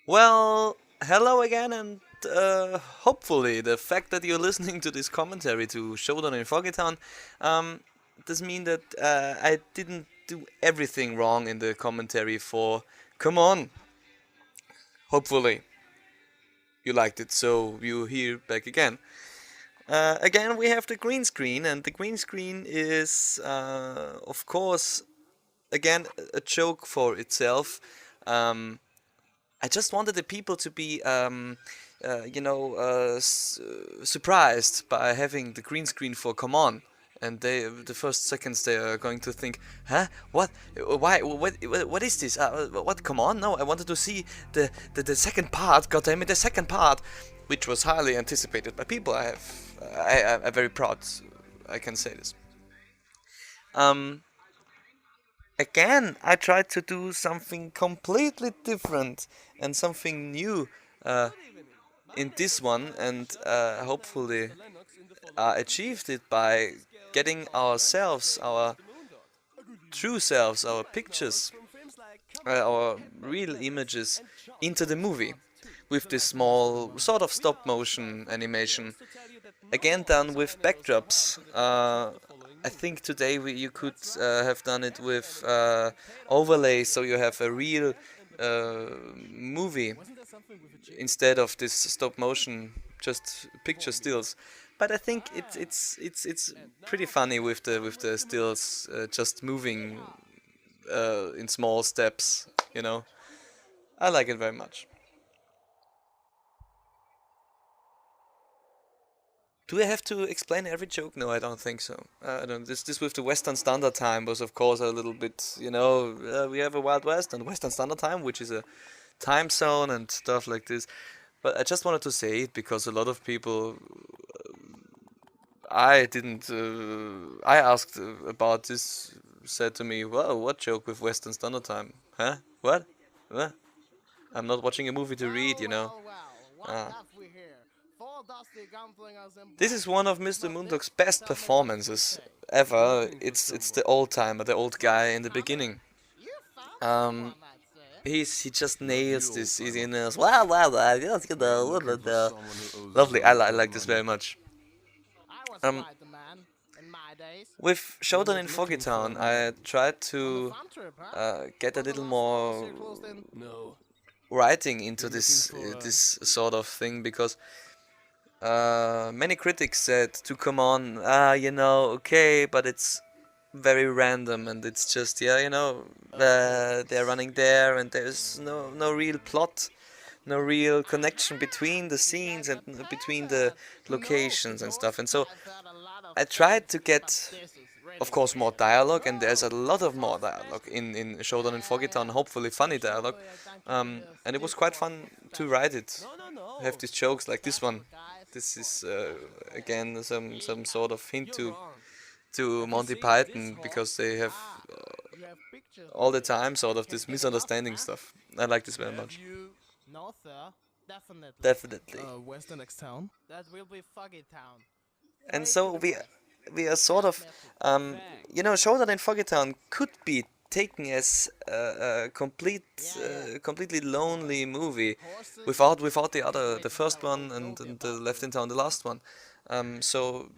Well, hello again, and hopefully the fact that you're listening to this commentary to Showdown in Foggytown does mean that I didn't do everything wrong in the commentary for Come On. Hopefully you liked it, so you're here back again. Again, we have the green screen, and the green screen is, of course, again, a joke for itself. Um, I just wanted the people to be, surprised by having the green screen for Come On. And the first seconds, they are going to think, huh? What? Why? What is this? What? Come on? No, I wanted to see the second part. God damn it, the second part, which was highly anticipated by people. I'm very proud. I can say this. Um, Again, I tried to do something completely different and something new in this one, and hopefully achieved it by getting ourselves, our true selves, our pictures, our real images into the movie with this small sort of stop motion animation. Again, done with backdrops. I think today you could have done it with overlay, so you have a real movie instead of this stop motion, just picture stills. But I think it's pretty funny with the stills just moving in small steps. You know, I like it very much. Do I have to explain every joke? No, I don't think so. I don't. This with the Western Standard Time was, of course, a little bit. We have a Wild West and Western Standard Time, which is a time zone and stuff like this. But I just wanted to say it because a lot of people. I didn't. I asked about this. Said to me, "Well, what joke with Western Standard Time? Huh? What? What? I'm not watching a movie to read, you know." Ah. This is one of Mr. Moondog's best performances ever. It's the old timer, the old guy in the beginning. Um, he just nails this. He nails. Yes, lovely. I like this very much. Um, with Showdown in Foggytown, I tried to get a little more writing into this sort of thing because many critics said to Come On, okay, but it's very random and it's just they're running there and there's no real plot, no real connection between the scenes and between the locations and stuff. And so I tried to get, of course, more dialogue, and there's a lot of more dialogue in Showdown in Foggytown, hopefully funny dialogue. And it was quite fun to write it, have these jokes like this one. This is again some sort of hint to Monty Python because they have all the time sort of this misunderstanding stuff. I like this very much. No, sir. Definitely. Definitely. Where's the next town? That will be Foggytown. And so we are sort of Showdown in Foggytown could be taken as a completely lonely movie without the first one and the Left in Town, the last one. So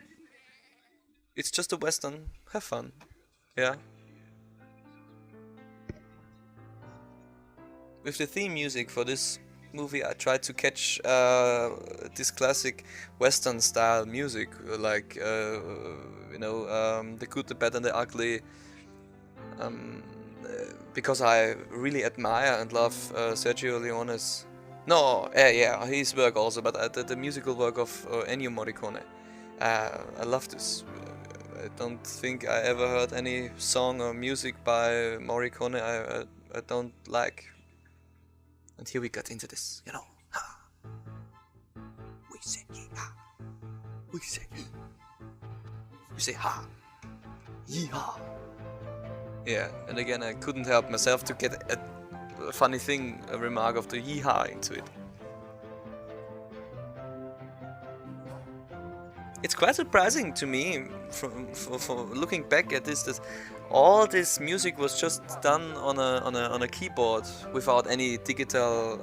it's just a western. Have fun. Yeah. With the theme music for this movie, I tried to catch this classic Western style music, like the good, the bad, and the ugly. Because I really admire and love Sergio Leone's. No, yeah, his work also, but the musical work of Ennio Morricone. I love this. I don't think I ever heard any song or music by Morricone I don't like. And here we got into this, Ha. We say yeehaw. We say We say ha. Yeehaw. Yeah, and again I couldn't help myself to get a funny thing, a remark of the yeehaw into it. it's quite surprising to me for looking back at this that all this music was just done on a keyboard without any digital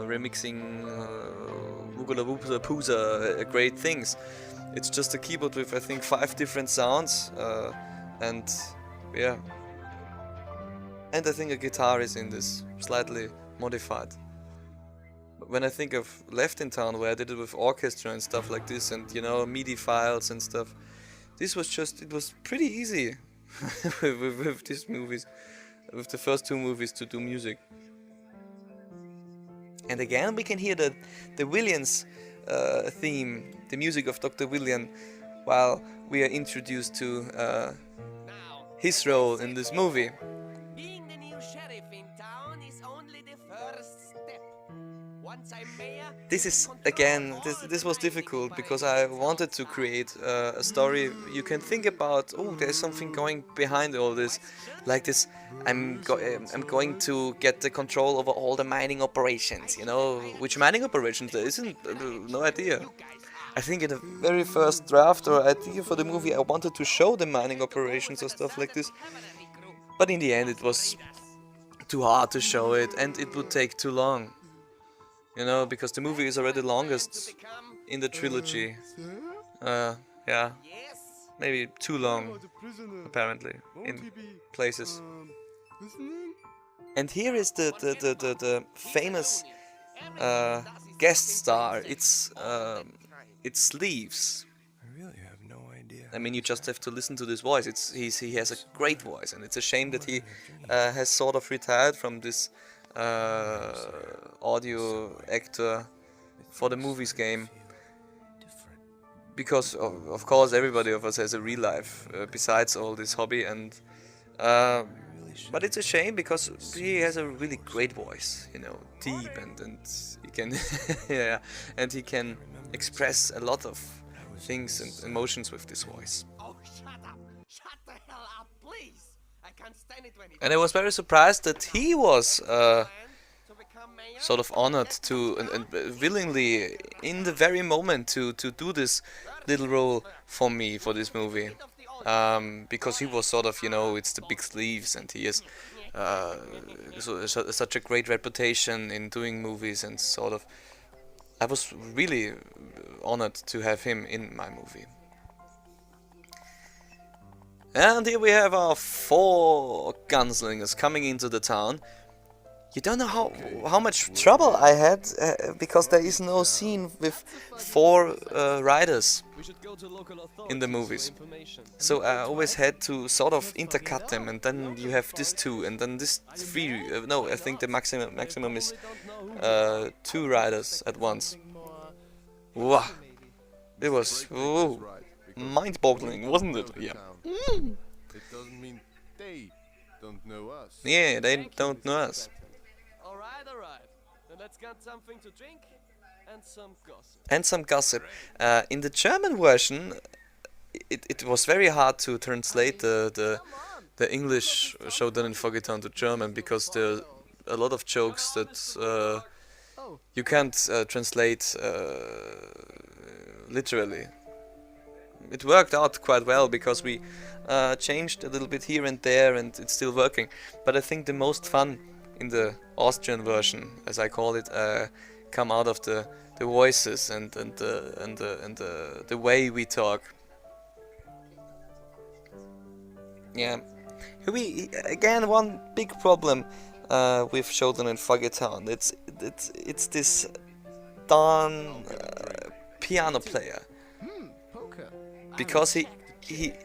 remixing great things. It's just a keyboard with I think 5 different sounds and yeah, and I think a guitar is in this, slightly modified. When I think of Left in Town, where I did it with orchestra and stuff like this, and you know, MIDI files and stuff, this was just, it was pretty easy with these movies, with the first 2 movies, to do music. And again we can hear the Williams theme, the music of Dr. William, while we are introduced to his role in this movie. Being the new sheriff in town is only the first step. Once I'm mayor, This is, again, this was difficult because I wanted to create a story you can think about. Oh, there's something going behind all this, like this. I'm going to get the control over all the mining operations. You know, which mining operations there isn't? No idea. I think in the very first draft or idea for the movie, I wanted to show the mining operations or stuff like this, but in the end, it was too hard to show it, and it would take too long. You know, because the movie is already the longest in the trilogy. Yeah, yes. maybe too long, apparently, in places. And here is the famous guest star. It's Sleeves. I really have no idea. I mean, you just have to listen to this voice. He has a great voice, and it's a shame that he has sort of retired from this audio actor for the movies game, because of course everybody of us has a real life besides all this hobby, and but it's a shame because he has a really great voice, you know, deep, and he can yeah, and he can express a lot of things and emotions with this voice. Oh, shut up! Shut the hell up, please! I can't stand it when he And I was very surprised that he was to become mayor. sort of honored to and willingly in the very moment to do this little role for me for this movie, because he was sort of, you know, it's the big sleeves, and he has such a great reputation in doing movies, and sort of I was really honored to have him in my movie. And here we have our 4 gunslingers coming into the town. You don't know how much trouble I had because there is no scene with 4 riders in the movies. So I always had to sort of intercut them, and then you have this 2, and then this 3. No, I think the maximum is 2 riders at once. Wow, it was mind-boggling, wasn't it? Yeah. It doesn't mean they don't know us. Yeah, they don't know us. Alright. Then let's get something to drink and some gossip. And some gossip. In the German version, it was very hard to translate the English Showdown and Foggytown to German, because there are a lot of jokes that you can't translate literally. It worked out quite well because we changed a little bit here and there, and it's still working. But I think the most fun in the Austrian version, as I call it, come out of the voices and the way we talk. Yeah, we again one big problem with Showdown and Foggytown. It's this darn piano player, because he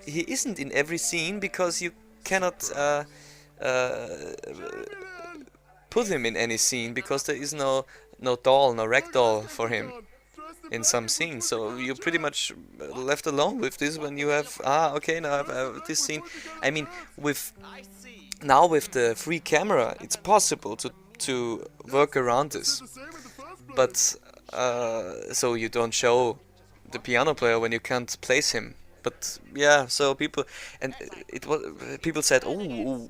isn't in every scene, because you cannot put him in any scene, because there is no ragdoll for him in some scenes. So you're pretty much left alone with this when you have okay, now I have this scene. I mean, with the free camera, it's possible to work around this, but so you don't show the piano player when you can't place him. But yeah, so people said, oh,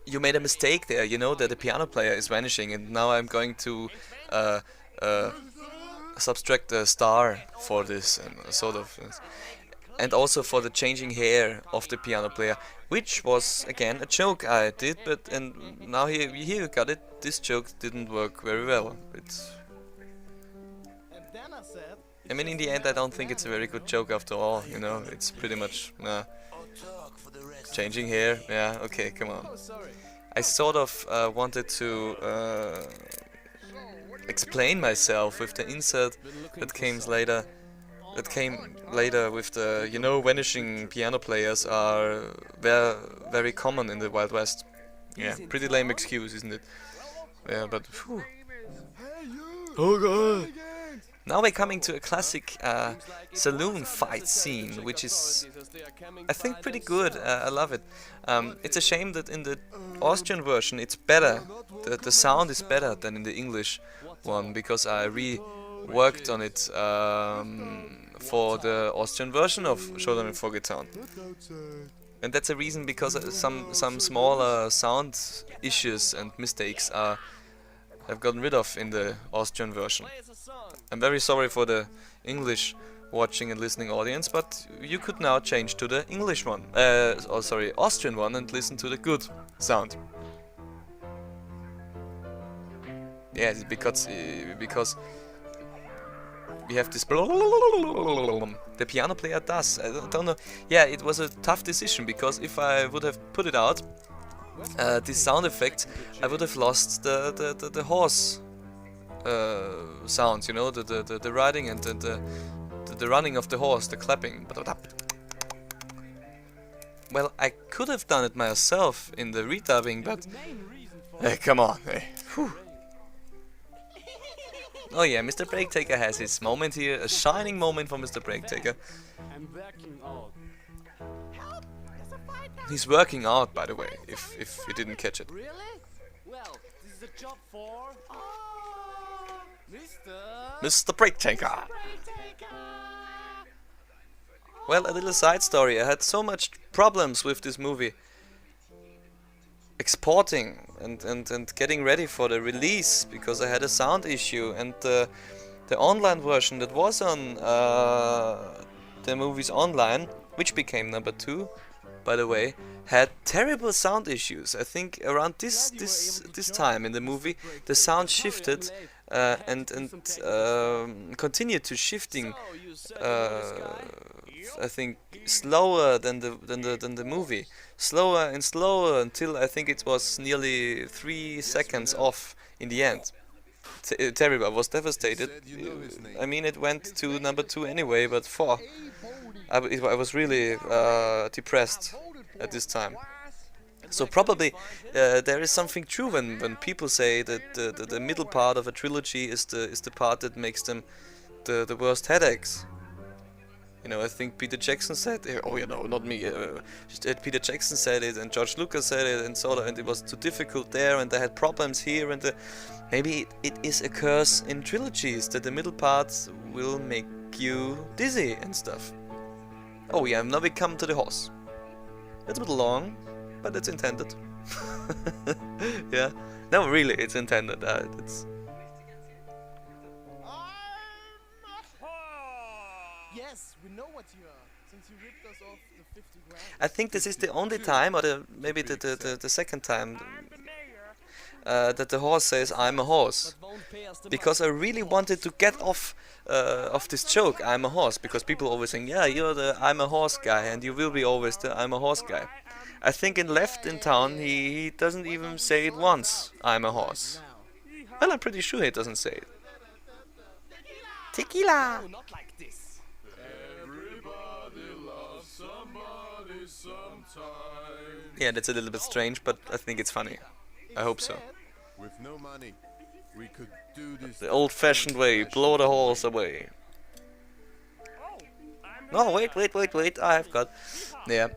you made a mistake there, you know, that the piano player is vanishing, and now I'm going to subtract a star for this and sort of, and also for the changing hair of the piano player, which was again a joke I did, but and now here you got it. This joke didn't work very well. It's, And then I said, I mean, in the end, I don't think it's a very good joke after all. You know, it's pretty much changing hair. Yeah, okay, come on. Oh, sorry. I sort of wanted to explain myself with the insert that came later. That came later with the, you know, vanishing piano players are very common in the Wild West. Yeah, pretty lame excuse, isn't it? Yeah, but whew. Oh god! Now we're coming to a classic saloon fight scene, which is, I think, pretty good. I love it. It's a shame that in the Austrian version it's better. The sound is better than in the English one, because I reworked on it for the Austrian version of Showdown in Foggytown. And that's a reason, because some smaller sound issues and mistakes I've gotten rid of in the Austrian version. Play us a song. I'm very sorry for the English watching and listening audience, but you could now change to the English one, Austrian one, and listen to the good sound. Yeah, it's because we have this. The piano player does. I don't know. Yeah, it was a tough decision, because if I would have put it out, this sound effect, I would have lost the horse sounds. You know, the riding and the running of the horse, the clapping. Well, I could have done it myself in the redubbing, but hey, come on. Hey. Whew. Oh yeah, Mr. Breaktaker has his moment here, a shining moment for Mr. Breaktaker. I'm working out. He's working out, by the way, if you didn't catch it. Really? Well, this is a job for... Mr. Mr. Breaktaker! Well, a little side story. I had so much problems with this movie. Exporting and getting ready for the release, because I had a sound issue, and the online version that was on the movies online, which became number 2, by the way, had terrible sound issues. I think around this time in the movie, the sound shifted and continued to shifting. I think slower than the movie, slower and slower, until I think it was nearly 3 seconds off in the end. Terrible. I was devastated. I mean, it went to number 2 anyway, but 4. I was really depressed at this time. So probably there is something true when people say that the middle part of a trilogy is the part that makes them the worst headaches. You know, I think Peter Jackson said, oh, you know, not me, Peter Jackson said it, and George Lucas said it, and sort of, and it was too difficult there, and they had problems here, and maybe it is a curse in trilogies that the middle parts will make you dizzy and stuff. Oh yeah, now we come to the horse. It's a bit long, but it's intended. Yeah, no, really, it's intended. It's. yes, we know what you are, since you ripped us off the 50 grand. I think this is the only time, or maybe the second time, that the horse says "I'm a horse," because I really wanted to get off of this joke "I'm a horse," because people always saying, "Yeah, you're the I'm a horse guy, and you will be always the I'm a horse guy." I think in Left in Town he doesn't even say it once, "I'm a horse." Well, I'm pretty sure he doesn't say it. Tequila. Not like this. Everybody loves somebody sometime. Yeah, that's a little bit strange, but I think it's funny. I hope so. With no money, we could do this The old-fashioned way, blow the horse away. No, wait, I've got... Yeah.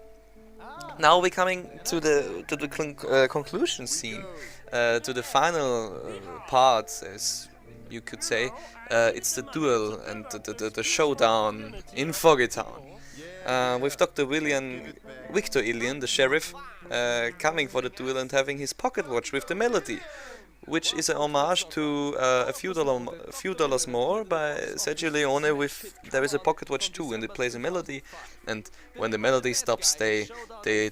Now we're coming to the conclusion scene, to the final part, as you could say. It's the duel and the showdown in Foggytown. with Dr. Victor Ilian, the sheriff, coming for the duel and having his pocket watch with the melody, which is an homage to a few dollars more by Sergio Leone with There Is a Pocket Watch too, and it plays a melody, and when the melody stops, they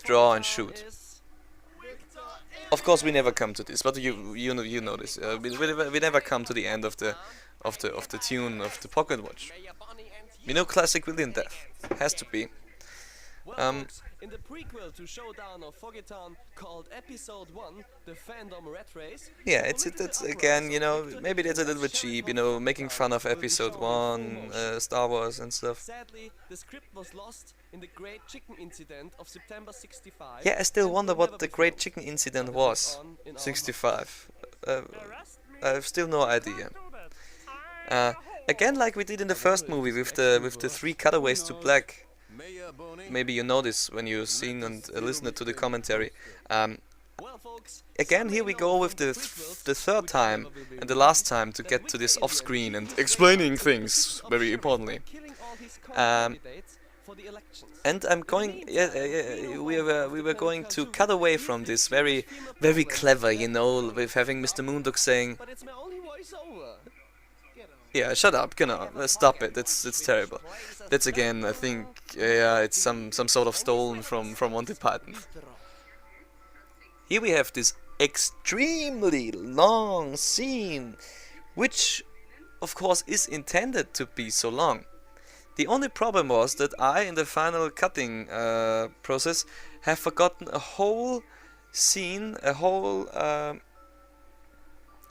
draw and shoot. Of course, we never come to this, but you know this. We never come to the end of the tune of the pocket watch. You know, classic villain death has to be. In the prequel to Showdown of Foggytown called Episode 1, The Fandom Rat Race. Yeah, it's again, you know, maybe that's a little bit cheap, you know, making fun of Episode 1, Star Wars and stuff. Sadly, the script was lost in the Great Chicken Incident of September 65. Yeah, I still wonder what the Great Chicken Incident was. 65. I have still no idea. Again, like we did in the first movie with the 3 cutaways to black. Maybe you know this when you've seen and listened to the commentary. Again, here we go with the third time and the last time to get to this off-screen and explaining things, very importantly. And I'm going. We were going to cut away from this very clever, you know, with having Mr. Moondog saying. But it's my only voiceover. Yeah, shut up, stop it, it's terrible. That's again, I think, yeah, it's some sort of stolen from Monty Python. Here we have this extremely long scene, which, of course, is intended to be so long. The only problem was that I, in the final cutting process, have forgotten a whole scene, a whole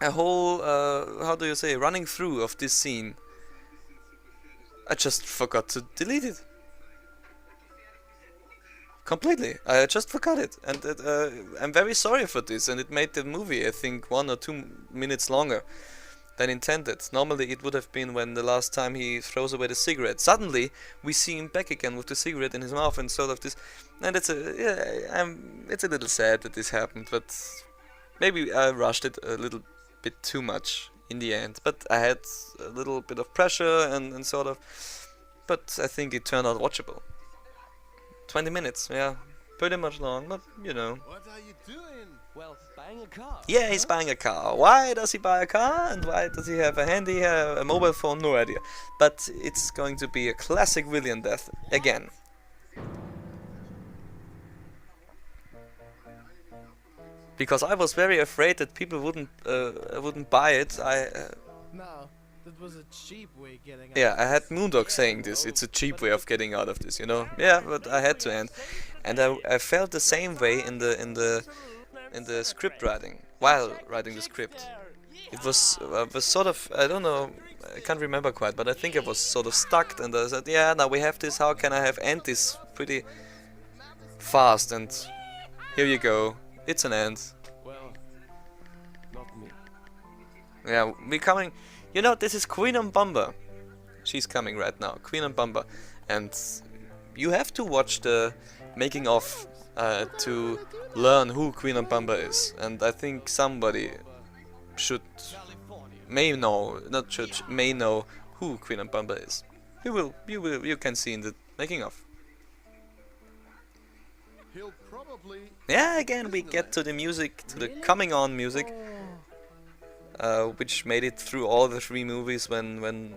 how do you say, running through of this scene. I just forgot to delete it. Completely. I just forgot it. And I'm very sorry for this. And it made the movie, I think, 1 or 2 minutes longer than intended. Normally it would have been when the last time he throws away the cigarette. Suddenly we see him back again with the cigarette in his mouth and sort of this. And it's a little sad that this happened. But maybe I rushed it a little bit too much in the end, but I had a little bit of pressure and sort of, but I think it turned out watchable. 20 minutes, yeah, pretty much long, but you know. What are you doing? Well, buying a car. Yeah, he's buying a car. Why does he buy a car and why does he have a handy a mobile phone? No idea. But it's going to be a classic villain death again. Because I was very afraid that people wouldn't buy it. No, that was a cheap way of getting out. Yeah, I had Moondog saying this. It's a cheap way of getting out of this, you know. Yeah, but I had to end, and I felt the same way in the script writing while writing the script. It was sort of, I don't know, I can't remember quite, but I think I was sort of stuck, and I said, yeah, now we have this. How can I end this pretty fast? And here you go. It's an end. Well, not me. Yeah, we're coming. You know, this is Queen and Bumber. She's coming right now, Queen and Bumber, and you have to watch the making of to learn who Queen and Bumber is. And I think somebody may know who Queen and Bumber is. You can see in the making of. He'll probably. Yeah, again we get to the music, to the coming on music, which made it through all the 3 movies when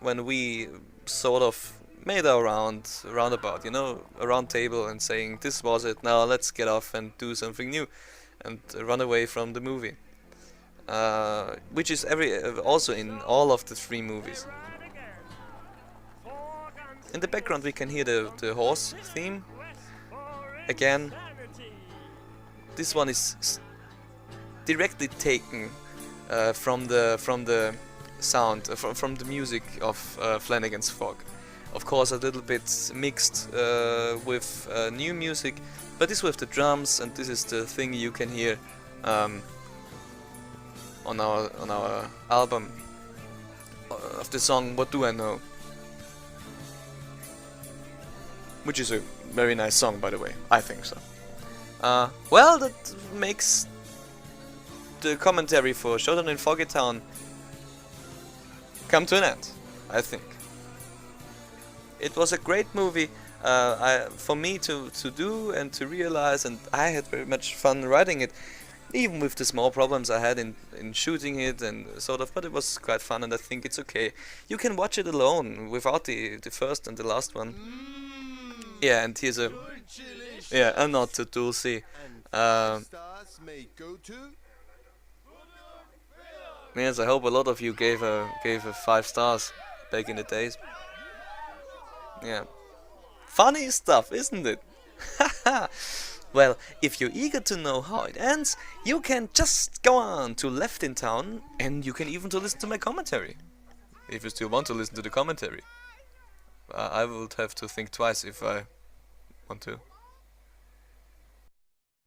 we sort of made our roundabout, you know, a round table and saying this was it, now let's get off and do something new and run away from the movie, which is also in all of the 3 movies. In the background we can hear the horse theme. Again, this one is directly taken from the sound, from the music of Flanagan's Fog. Of course, a little bit mixed with new music, but this with the drums, and this is the thing you can hear on our album of the song "What Do I Know," which is a very nice song, by the way. I think so. Well, that makes the commentary for Showdown in Foggytown come to an end, I think. it was a great movie for me to do and to realize, and I had very much fun writing it, even with the small problems I had in shooting it and sort of, but it was quite fun, and I think it's okay. You can watch it alone without the first and the last one. Yeah, and here's a nod to Dulci. Stars may go to. Yes, I hope a lot of you gave her 5 stars back in the days. Yeah. Funny stuff, isn't it? Well, if you're eager to know how it ends, you can just go on to Left in Town, and you can even to listen to my commentary. If you still want to listen to the commentary. I would have to think twice if I want to.